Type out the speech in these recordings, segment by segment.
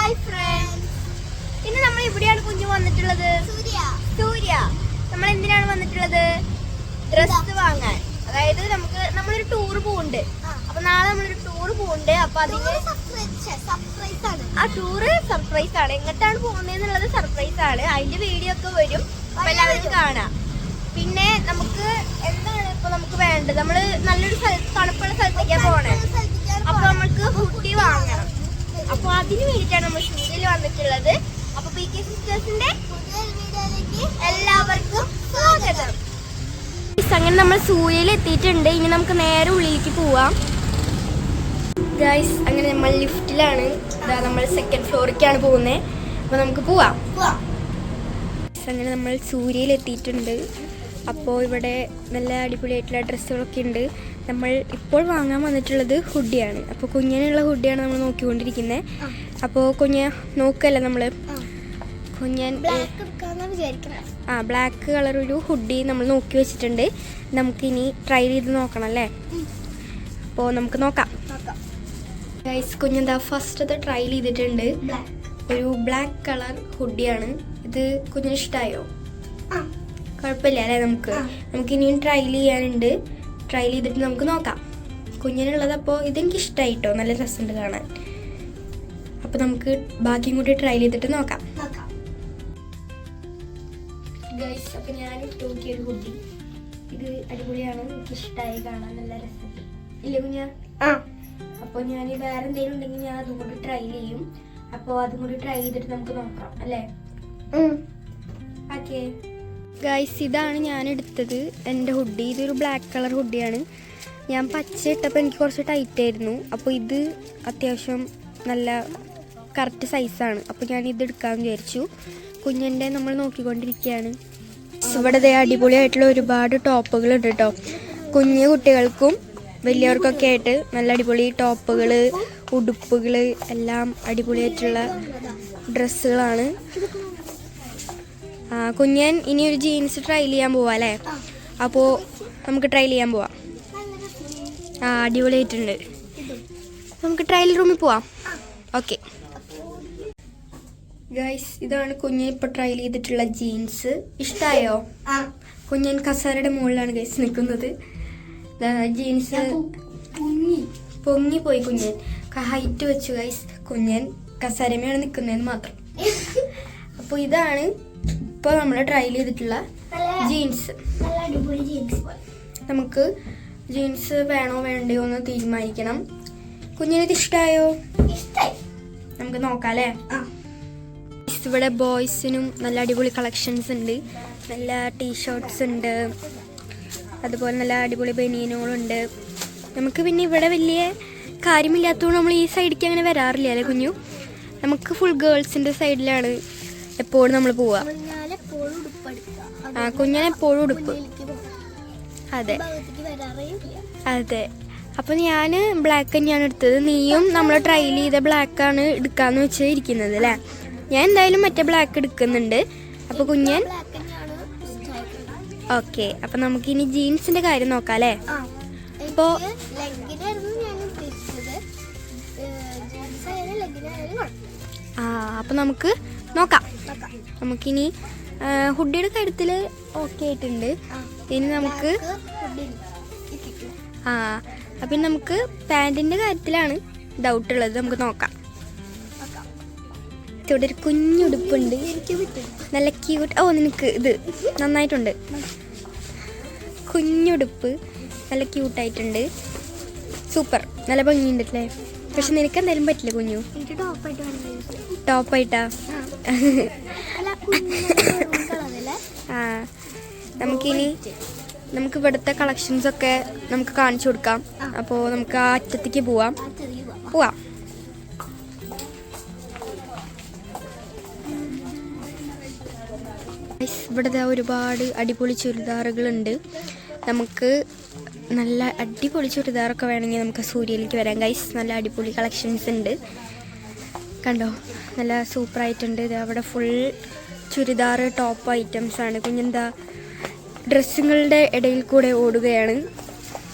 Hi friends, ഇന്ന് നമ്മൾ ഇവിടെയാണ് കുഞ്ഞു വന്നിട്ടുള്ളത്. സൂര്യ നമ്മൾ എന്തിനാണ് വന്നിട്ടുള്ളത്? ഡ്രസ് വാങ്ങാൻ. അതായത് നമ്മളൊരു ടൂർ പോകുന്നുണ്ട്. അപ്പൊ നാളെ നമ്മളൊരു ടൂർ പോകുന്നുണ്ട്. അപ്പൊ അതിന് ആ ടൂറ് സർപ്രൈസ് ആണ്. എങ്ങോട്ടാണ് പോകുന്നതെന്നുള്ളത് സർപ്രൈസ് ആണ്. അതിന്റെ വീഡിയോ ഒക്കെ വരും, അപ്പൊ എല്ലാവരും കാണാം. പിന്നെ നമുക്ക് എന്താണ് ഇപ്പൊ നമുക്ക് വേണ്ടത്? നമ്മള് നല്ലൊരു തണുപ്പുള്ള സ്ഥലത്തേക്കാണ് പോണേ. അപ്പൊ നമുക്ക് ഹുഡി വാങ്ങണം. അപ്പൊ അതിന് വേണ്ടിയിട്ടാണ് നമ്മൾ ഷൂരിൽ വന്നിട്ടുള്ളത്. അപ്പൊ PK സിസ്റ്റേഴ്സിന്റെ എല്ലാവർക്കും സ്വാഗതം. അങ്ങനെ നമ്മൾ സൂര്യയിൽ എത്തിയിട്ടുണ്ട്. ഇനി നമുക്ക് നേരെ ഉള്ളിലേക്ക് പോവാം. ഗൈസ്, അങ്ങനെ നമ്മൾ ലിഫ്റ്റിലാണ്. നമ്മൾ സെക്കൻഡ് ഫ്ലോറിലേക്കാണ് പോകുന്നത്. അപ്പൊ നമുക്ക് പോവാം. അങ്ങനെ നമ്മൾ സൂര്യയിൽ എത്തിയിട്ടുണ്ട്. അപ്പോൾ ഇവിടെ നല്ല അടിപൊളിയായിട്ടുള്ള ഡ്രസ്സുകളൊക്കെ ഉണ്ട്. നമ്മൾ ഇപ്പോൾ വാങ്ങാൻ വന്നിട്ടുള്ളത് ഹുഡിയാണ്. അപ്പോൾ കുഞ്ഞിനുള്ള ഹുഡിയാണ് നമ്മൾ നോക്കിക്കൊണ്ടിരിക്കുന്നത്. അപ്പോൾ കുഞ്ഞ് നോക്കല്ലേ നമ്മൾ കുഞ്ഞൻ ബ്ലാക്ക് കളർ ഒരു ഹുഡി നമ്മൾ നോക്കി വെച്ചിട്ടുണ്ട്. നമുക്കിനി ട്രൈ ചെയ്ത് നോക്കണം അല്ലേ? അപ്പോൾ നമുക്ക് നോക്കാം. ഗൈസ്, കുഞ്ഞെന്താ ഫസ്റ്റ് ട്രൈ ചെയ്തിട്ടുണ്ട്. ഒരു ബ്ലാക്ക് കളർ ഹുഡിയാണ്. ഇത് കുഞ്ഞിന് ഇഷ്ടമായോ? കുഴപ്പമില്ല അല്ലേ? നമുക്കിനിയും ട്രൈ ചെയ്യാനുണ്ട്. ട്രൈ ചെയ്തിട്ട് നമുക്ക് നോക്കാം കുഞ്ഞിനുള്ളത്. അപ്പോൾ ഇതെനിക്ക് ഇഷ്ടമായിട്ടോ, നല്ല രസമുണ്ട് കാണാൻ. അപ്പോൾ നമുക്ക് ബാക്കിയും കൂടി ട്രൈ ചെയ്തിട്ട് നോക്കാം. ഗൈസ്, അപ്പോൾ ഞാൻ നോക്കിയൊരു ഹുഡി, ഇത് അടിപൊളിയാണ്. എനിക്ക് ഇഷ്ടമായി കാണാൻ, നല്ല രസമുണ്ട് ഇല്ലേ കുഞ്ഞ? അപ്പോൾ ഞാൻ വേറെ എന്തെങ്കിലും ഉണ്ടെങ്കിൽ ഞാൻ അതും കൂടി ട്രൈ ചെയ്യും. അപ്പോൾ അതും കൂടി ട്രൈ ചെയ്തിട്ട് നമുക്ക് നോക്കാം അല്ലേ? ഓക്കെ ഗൈസ്, ഇതാണ് ഞാൻ എടുത്തത് എൻ്റെ ഹുഡി. ഇതൊരു ബ്ലാക്ക് കളർ ഹുഡിയാണ്. ഞാൻ പച്ച ഇട്ടപ്പോൾ എനിക്ക് കുറച്ച് ടൈറ്റ് ആയിരുന്നു. അപ്പോൾ ഇത് അത്യാവശ്യം നല്ല കറക്റ്റ് സൈസാണ്. അപ്പോൾ ഞാൻ ഇത് എടുക്കാമെന്ന് വിചാരിച്ചു. കുഞ്ഞിൻ്റെ നമ്മൾ നോക്കിക്കൊണ്ടിരിക്കുകയാണ്. ഇവിടെ അടിപൊളിയായിട്ടുള്ള ഒരുപാട് ടോപ്പുകളുണ്ട് കേട്ടോ. കുഞ്ഞു കുട്ടികൾക്കും വലിയവർക്കൊക്കെ ആയിട്ട് നല്ല അടിപൊളി ടോപ്പുകൾ, ഉടുപ്പുകൾ എല്ലാം അടിപൊളിയായിട്ടുള്ള ഡ്രസ്സുകളാണ്. കുഞ്ഞൻ ഇനി ഒരു ജീൻസ് ട്രൈ ചെയ്യാൻ പോവാം അല്ലേ? അപ്പോൾ നമുക്ക് ട്രൈ ചെയ്യാൻ പോവാം. അടിപൊളിയായിട്ടുണ്ട്. നമുക്ക് ട്രയൽ റൂമിൽ പോവാം. ഓക്കെ ഗൈസ്, ഇതാണ് കുഞ്ഞൻ ഇപ്പോൾ ട്രൈ ചെയ്തിട്ടുള്ള ജീൻസ്. ഇഷ്ടമായോ? കുഞ്ഞൻ കസേരയുടെ മുകളിലാണ് ഗൈസ് നിൽക്കുന്നത്. ജീൻസ് പൊങ്ങിപ്പോയി. കുഞ്ഞൻ ഹൈറ്റ് വെച്ചു ഗൈസ്. കുഞ്ഞൻ കസേരമയാണ് നിൽക്കുന്നതെന്ന് മാത്രം. അപ്പോൾ ഇതാണ് ഇപ്പോൾ നമ്മൾ ട്രൈ ചെയ്തിട്ടുള്ള ജീൻസ്. നമുക്ക് ജീൻസ് വേണോ വേണ്ടയോ എന്ന് തീരുമാനിക്കണം. കുഞ്ഞിനിത് ഇഷ്ടമായോ? നമുക്ക് നോക്കാം അല്ലേ? ഇവിടെ ബോയ്സിനും നല്ല അടിപൊളി കളക്ഷൻസ് ഉണ്ട്. നല്ല ടീഷർട്ട്സ് ഉണ്ട്, അതുപോലെ നല്ല അടിപൊളി ബനിയനുകളുണ്ട്. നമുക്ക് പിന്നെ ഇവിടെ വലിയ കാര്യമില്ലാത്തതുകൊണ്ട് നമ്മൾ ഈ സൈഡിലേക്ക് അങ്ങനെ വരാറില്ല അല്ലേ കുഞ്ഞു? നമുക്ക് ഫുൾ ഗേൾസിൻ്റെ സൈഡിലാണ് എപ്പോഴും നമ്മൾ പോവുക. കുഞ്ഞനെപ്പോഴും ഉടുപ്പ്. അതെ അതെ. അപ്പോൾ ഞാൻ ബ്ലാക്ക് തന്നെയാണ് എടുത്തത്. നീയും നമ്മൾ ട്രൈ ചെയ്ത ബ്ലാക്കാണ് എടുക്കാന്ന് വെച്ച് ഇരിക്കുന്നത് അല്ലേ? ഞാൻ എന്തായാലും മറ്റേ ബ്ലാക്ക് എടുക്കുന്നുണ്ട്. അപ്പോൾ കുഞ്ഞൻ ഓക്കെ. അപ്പം നമുക്കിനി ജീൻസിൻ്റെ കാര്യം നോക്കാം അല്ലേ? അപ്പോൾ അപ്പം നമുക്ക് നോക്കാം. നമുക്കിനി ഹുഡിയുടെ കാര്യത്തിൽ ഓക്കെ ആയിട്ടുണ്ട്. ഇനി നമുക്ക് അപ്പം നമുക്ക് പാൻറ്റിൻ്റെ കാര്യത്തിലാണ് ഡൗട്ട് ഉള്ളത്. നമുക്ക് നോക്കാം. ഇവിടെ ഒരു കുഞ്ഞുടുപ്പുണ്ട്, നല്ല ക്യൂട്ട്. നിനക്ക് ഇത് നന്നായിട്ടുണ്ട്. കുഞ്ഞുടുപ്പ് നല്ല ക്യൂട്ടായിട്ടുണ്ട്. സൂപ്പർ, നല്ല ഭംഗിയുണ്ട് അല്ലേ? പക്ഷെ നിനക്ക് എന്തായാലും പറ്റില്ല കുഞ്ഞു. ടോപ്പായിട്ടാ? നമുക്ക് ഇവിടുത്തെ കളക്ഷൻസൊക്കെ നമുക്ക് കാണിച്ചു കൊടുക്കാം. അപ്പോൾ നമുക്ക് ആ അറ്റത്തേക്ക് പോവാം. ഇവിടെ ഒരുപാട് അടിപൊളി ചുരിദാറുകളുണ്ട്. നമുക്ക് നല്ല അടിപൊളി ചുരിദാറൊക്കെ വേണമെങ്കിൽ നമുക്ക് സൂര്യയിലേക്ക് വരാം ഗൈസ്. നല്ല അടിപൊളി കളക്ഷൻസ് ഉണ്ട് കണ്ടോ, നല്ല സൂപ്പറായിട്ടുണ്ട്. ഇത് അവിടെ ഫുൾ ചുരിദാർ ടോപ്പ് ഐറ്റംസ് ആണ്. കുഞ്ഞെന്താ ഡ്രസ്സുകളുടെ ഇടയിൽ കൂടെ ഓടുകയാണ്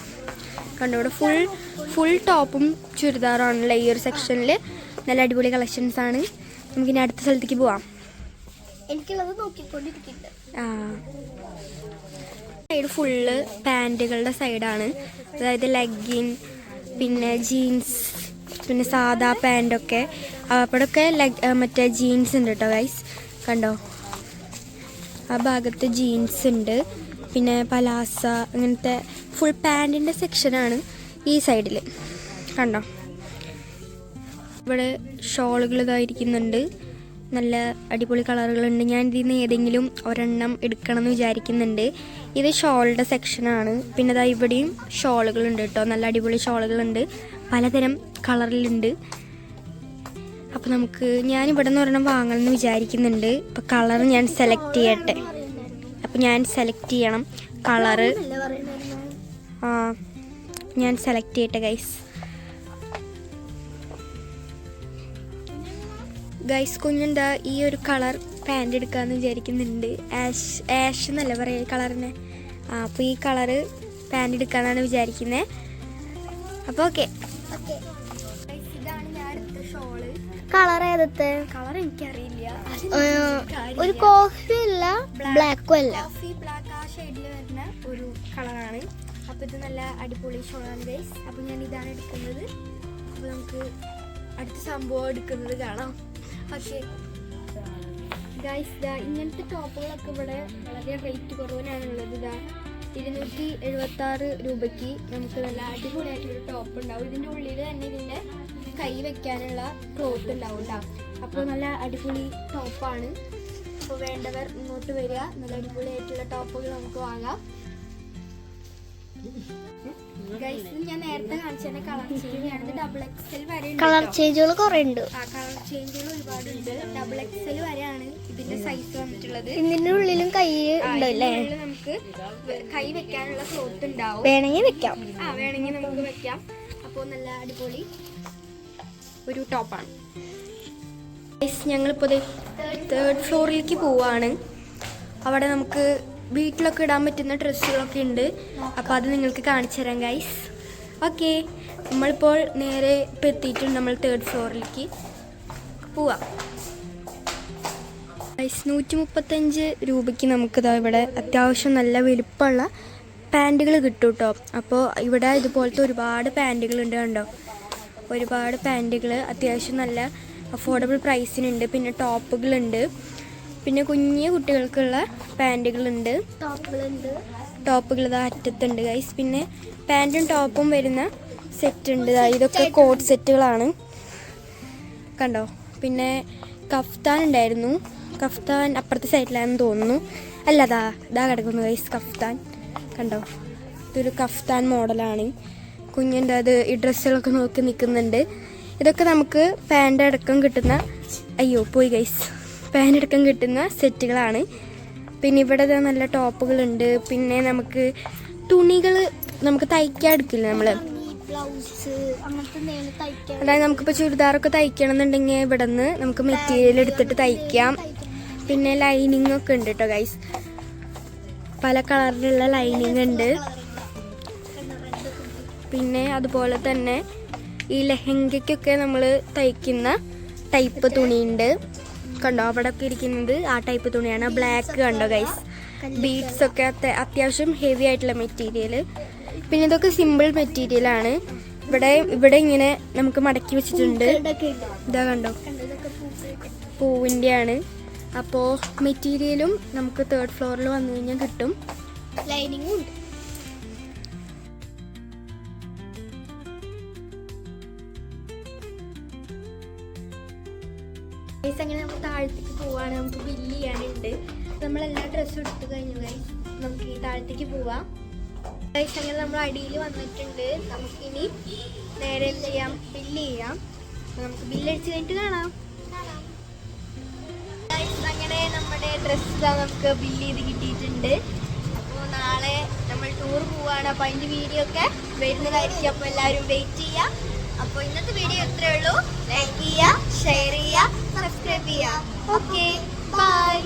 കണ്ടോ. ഇവിടെ ഫുൾ ടോപ്പും ചുരിദാറാണ്. ലെയർ സെക്ഷനിൽ നല്ല അടിപൊളി കളക്ഷൻസ് ആണ്. നമുക്കിനി അടുത്ത സ്ഥലത്തേക്ക് പോവാം. എനിക്കുള്ളത് നോക്കിക്കൊണ്ടിരിക്കുന്നുണ്ട്. സൈഡ് ഫുള്ള് പാൻറ്റുകളുടെ സൈഡാണ്. അതായത് ലെഗിൻ, പിന്നെ ജീൻസ്, പിന്നെ സാധാ പാൻറ്റൊക്കെ. അവിടെയൊക്കെ മറ്റേ ജീൻസ് ഉണ്ട് കേട്ടോ ഗൈസ്. കണ്ടോ, ആ ഭാഗത്ത് ജീൻസ് ഉണ്ട്. പിന്നെ പലാസ, അങ്ങനത്തെ ഫുൾ പാൻറ്റിൻ്റെ സെക്ഷനാണ് ഈ സൈഡിൽ. കണ്ടോ, ഇവിടെ ഷോളുകൾ ഇതായിരിക്കുന്നുണ്ട്. നല്ല അടിപൊളി കളറുകളുണ്ട്. ഞാൻ ഇതിൽ നിന്ന് ഏതെങ്കിലും ഒരെണ്ണം എടുക്കണം എന്ന് വിചാരിക്കുന്നുണ്ട്. ഇത് ഷോളുടെ സെക്ഷനാണ്. പിന്നെ ഇതാ ഇവിടെയും ഷോളുകളുണ്ട് കേട്ടോ. നല്ല അടിപൊളി ഷോളുകളുണ്ട്, പലതരം കളറിലുണ്ട്. അപ്പോൾ ഞാനിവിടെ നിന്ന് ഒരെണ്ണം വാങ്ങണമെന്ന് വിചാരിക്കുന്നുണ്ട്. അപ്പോൾ കളർ ഞാൻ സെലക്ട് ചെയ്യട്ടെ. അപ്പോൾ ഞാൻ സെലക്ട് ചെയ്യണം കളറ്. ഞാൻ സെലക്ട് ചെയ്യട്ടെ ഗൈസ്. കുഞ്ഞെന്താ ഈ ഒരു കളർ പാൻറ് എടുക്കാമെന്ന് വിചാരിക്കുന്നുണ്ട്. ആഷ് എന്നല്ല പറയുക കളറിനെ. അപ്പോൾ ഈ കളറ് പാൻറ് എടുക്കാമെന്നാണ് വിചാരിക്കുന്നത്. അപ്പോൾ ഓക്കെ, ഇതാണ് ഞാൻ എടുത്ത ഷോള്. കളർ ഏതത്തെ? കളർ എനിക്കറിയില്ല. ഒരു കോഫി അല്ല, ബ്ലാക്കും അല്ല, കോഫി ബ്ലാക്ക് ആ ഷെയ്ഡിൽ വരുന്ന ഒരു കളറാണ്. അപ്പോൾ ഇത് നല്ല അടിപൊളി ഷോളാണ് ഗൈസ്. അപ്പോൾ ഞാൻ ഇതാണ് എടുക്കുന്നത്. അപ്പോൾ നമുക്ക് അടുത്ത സംഭവം എടുക്കുന്നത് കാണാം. ഓക്കെ ഗൈസ്, ഇങ്ങനത്തെ ടോപ്പുകളൊക്കെ ഇവിടെ വളരെ റേറ്റ് കുറവിനാണുള്ളത്. 276 രൂപയ്ക്ക് നമുക്ക് നല്ല അടിപൊളിയായിട്ടൊരു ടോപ്പ് ഉണ്ടാവും. ഇതിൻ്റെ ഉള്ളിൽ തന്നെ ഇതിൻ്റെ കൈ വെക്കാനുള്ള ക്ലോത്ത് ഉണ്ടാവും കേട്ടോ. അപ്പോൾ നല്ല അടിപൊളി ടോപ്പാണ്. അപ്പോൾ വേണ്ടവർ ഇങ്ങോട്ട് വരിക. നല്ല അടിപൊളിയായിട്ടുള്ള ടോപ്പുകൾ നമുക്ക് വാങ്ങാം. ഗൈസ്, ഞാൻ നേരത്തെ കാണിച്ചതിന്റെ കളർ ചേഞ്ച് ഡബിൾ എക്സൽ വരെ. കളർ ചേഞ്ചുകൾ കുറെ ഉണ്ട്. കളർ ചേഞ്ചുകൾ ഒരുപാടുണ്ട്. ഡബിൾ എക്സൽ വരെയാണ് ഇതിന്റെ സൈസ് വന്നിട്ടുള്ളത്. ഇതിന്റെ ഉള്ളിലും കൈ ഉണ്ടല്ലേ? നമുക്ക് കൈ വെക്കാനുള്ള ക്ലോത്ത് ഉണ്ടാവും. വേണമെങ്കിൽ വെക്കാം. വേണമെങ്കിൽ നമുക്ക് വെക്കാം. അപ്പോൾ നല്ല അടിപൊളി ഒരു ടോപ്പാണ്. ഞങ്ങളിപ്പോൾ 3rd ഫ്ലോറിലേക്ക് പോവാണ്. അവിടെ നമുക്ക് വീട്ടിലൊക്കെ ഇടാൻ പറ്റുന്ന ഡ്രസ്സുകളൊക്കെ ഉണ്ട്. അപ്പോൾ അത് നിങ്ങൾക്ക് കാണിച്ചു തരാം ഗൈസ്. ഓക്കെ, നമ്മളിപ്പോൾ നേരെ ഇപ്പോൾ എത്തിയിട്ടുണ്ട്. നമ്മൾ 3rd ഫ്ലോറിലേക്ക് പോവാം ഗൈസ്. 135 രൂപയ്ക്ക് നമുക്കിതാ ഇവിടെ അത്യാവശ്യം നല്ല വലുപ്പമുള്ള പാൻറ്റുകൾ കിട്ടും കേട്ടോ. അപ്പോൾ ഇവിടെ ഇതുപോലത്തെ ഒരുപാട് പാൻറ്റുകളുണ്ട്. കണ്ടോ, ഒരുപാട് പാൻറ്റുകൾ അത്യാവശ്യം നല്ല അഫോർഡബിൾ പ്രൈസിനുണ്ട്. പിന്നെ ടോപ്പുകളുണ്ട്, പിന്നെ കുഞ്ഞു കുട്ടികൾക്കുള്ള പാൻറ്റുകളുണ്ട്. ടോപ്പുകൾ ഇതാ അറ്റത്തുണ്ട് ഗൈസ്. പിന്നെ പാൻറ്റും ടോപ്പും വരുന്ന സെറ്റ് ഉണ്ട്. ഇതൊക്കെ കോട്ട് സെറ്റുകളാണ്. കണ്ടോ, പിന്നെ കഫ്താൻ ഉണ്ടായിരുന്നു. കഫ്താൻ അപ്പുറത്തെ സൈഡിലാണെന്ന് തോന്നുന്നു. അല്ല, ഇതാ കിടക്കുന്നു ഗൈസ് കഫ്താൻ. കണ്ടോ, ഇതൊരു കഫ്താൻ മോഡലാണ്. കുഞ്ഞിൻ്റെ ഈ ഡ്രസ്സുകളൊക്കെ നോക്കി നിൽക്കുന്നുണ്ട്. ഇതൊക്കെ നമുക്ക് പാൻ്റ് അടക്കം കിട്ടുന്ന പാൻ്റ് അടക്കം കിട്ടുന്ന സെറ്റുകളാണ്. പിന്നെ ഇവിടെ നല്ല ടോപ്പുകളുണ്ട്. പിന്നെ നമുക്ക് തുണികൾ നമുക്ക് തയ്ക്കാൻ എടുക്കില്ല നമ്മൾ. അതായത് നമുക്കിപ്പോൾ ചുരിദാറൊക്കെ തയ്ക്കണം എന്നുണ്ടെങ്കിൽ ഇവിടെ നിന്ന് നമുക്ക് മെറ്റീരിയൽ എടുത്തിട്ട് തയ്ക്കാം. പിന്നെ ലൈനിങ് ഒക്കെ ഉണ്ട് കേട്ടോ ഗൈസ്. പല കളറിലുള്ള ലൈനിങ് ഉണ്ട്. പിന്നെ അതുപോലെ തന്നെ ഈ ലെഹങ്കയ്ക്കൊക്കെ നമ്മൾ തയ്ക്കുന്ന ടൈപ്പ് തുണിയുണ്ട്. കണ്ടോ, അവിടെ ഒക്കെ ഇരിക്കുന്നത് ആ ടൈപ്പ് തുണിയാണ്. ബ്ലാക്ക് കണ്ടോ ഗൈസ്. ബീഡ്സ് ഒക്കെ അത്യാവശ്യം ഹെവി ആയിട്ടുള്ള മെറ്റീരിയൽ. പിന്നെ ഇതൊക്കെ സിമ്പിൾ മെറ്റീരിയലാണ്. ഇവിടെ ഇങ്ങനെ നമുക്ക് മടക്കി വെച്ചിട്ടുണ്ട്. ഇതാ കണ്ടോ, പൂവിൻ്റെയാണ്. അപ്പോൾ മെറ്റീരിയലും നമുക്ക് 3rd ഫ്ലോറിൽ വന്നു കഴിഞ്ഞാൽ കിട്ടും. ലൈനിങ്ങും ഉണ്ട്. അങ്ങനെ നമ്മൾ താഴത്തേക്ക് പോവാണ്. നമുക്ക് ബില്ല് ചെയ്യാനുണ്ട്. നമ്മളെല്ലാ ഡ്രസ്സും എടുത്തു കഴിഞ്ഞു ഗൈസ്. നമുക്ക് ഈ താഴത്തേക്ക് പോവാം ഗൈസ്. അങ്ങനെ നമ്മൾ അടിയിൽ വന്നിട്ടുണ്ട്. നമുക്കിനി നേരെ എന്ത് ചെയ്യാം, ബില്ല് ചെയ്യാം. നമുക്ക് ബില്ലടിച്ച് കഴിഞ്ഞിട്ട് കാണാം. അങ്ങനെ നമ്മുടെ ഡ്രസ്സ് നമുക്ക് ബില്ല് ചെയ്ത് കിട്ടിയിട്ടുണ്ട്. അപ്പോൾ നാളെ നമ്മൾ ടൂർ പോവാണ്. അപ്പോൾ അതിൻ്റെ വീഡിയോ ഒക്കെ വരുന്നതായിരിക്കും. അപ്പോൾ എല്ലാവരും വെയിറ്റ് ചെയ്യാം. അപ്പോൾ ഇന്നത്തെ വീഡിയോ ഇത്രയേ ഉള്ളൂ. ലൈക്ക് ചെയ്യുക, ഷെയർ ചെയ്യുക, സബ്സ്ക്രൈബ് ചെയ്യുക. Okay, by.